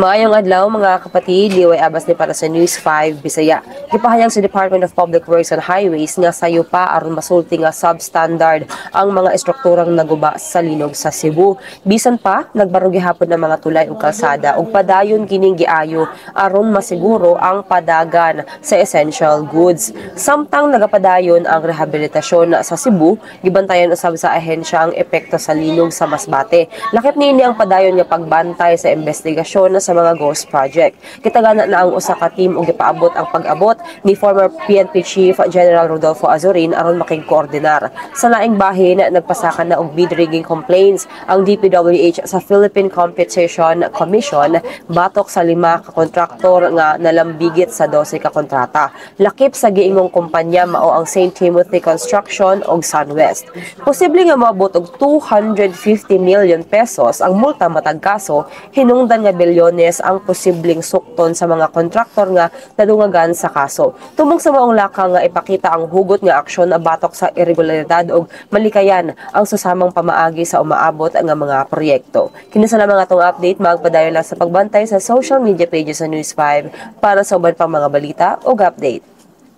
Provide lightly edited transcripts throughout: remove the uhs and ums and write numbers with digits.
Maayong adlaw mga kapatid, liway abas ni para sa News 5 Bisaya. Gipahayag sa Department of Public Works and Highways nga sayo pa aron masulti nga substandard ang mga estrukturang naguba sa linog sa Cebu. Bisan pa nagbarog gihapon ng mga tulay ug kalsada ug padayon kining giayo aron masiguro ang padagan sa essential goods. Samtang nagapadayon ang rehabilitasyon sa Cebu, gibantayan usab sa ahensya ang epekto sa linog sa Masbate. Lakip niini ang padayon nga pagbantay sa investigasyon sa mga ghost project. Kitagana na ang usa ka team ug gipaabot ang pag-abot ni former PNP Chief General Rodolfo Azurin aron makigkoordinar. Sa laing bahin, nagpasaka na og bid rigging complaints ang DPWH sa Philippine Competition Commission batok sa 5 ka kontraktor nga nalambigit sa 12 ka kontrata. Lakip sa giingong kumpanya mao ang St. Timothy Construction ug SunWest. Posible nga moabot og 250 million pesos ang multa matag kaso, hinungdan nga bilyon ang posibleng sukton sa mga kontraktor nga nadungagan sa kaso. Tumong sa maong laka nga ipakita ang hugot nga aksyon na batok sa irregularidad ug malikayan ang susamang pamaagi sa umaabot nga mga proyekto. Kini sa lamang atong update, magpadayon lang sa pagbantay sa social media pages sa News 5 para sa uban pang mga balita ug update.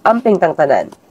Amping tangtanan.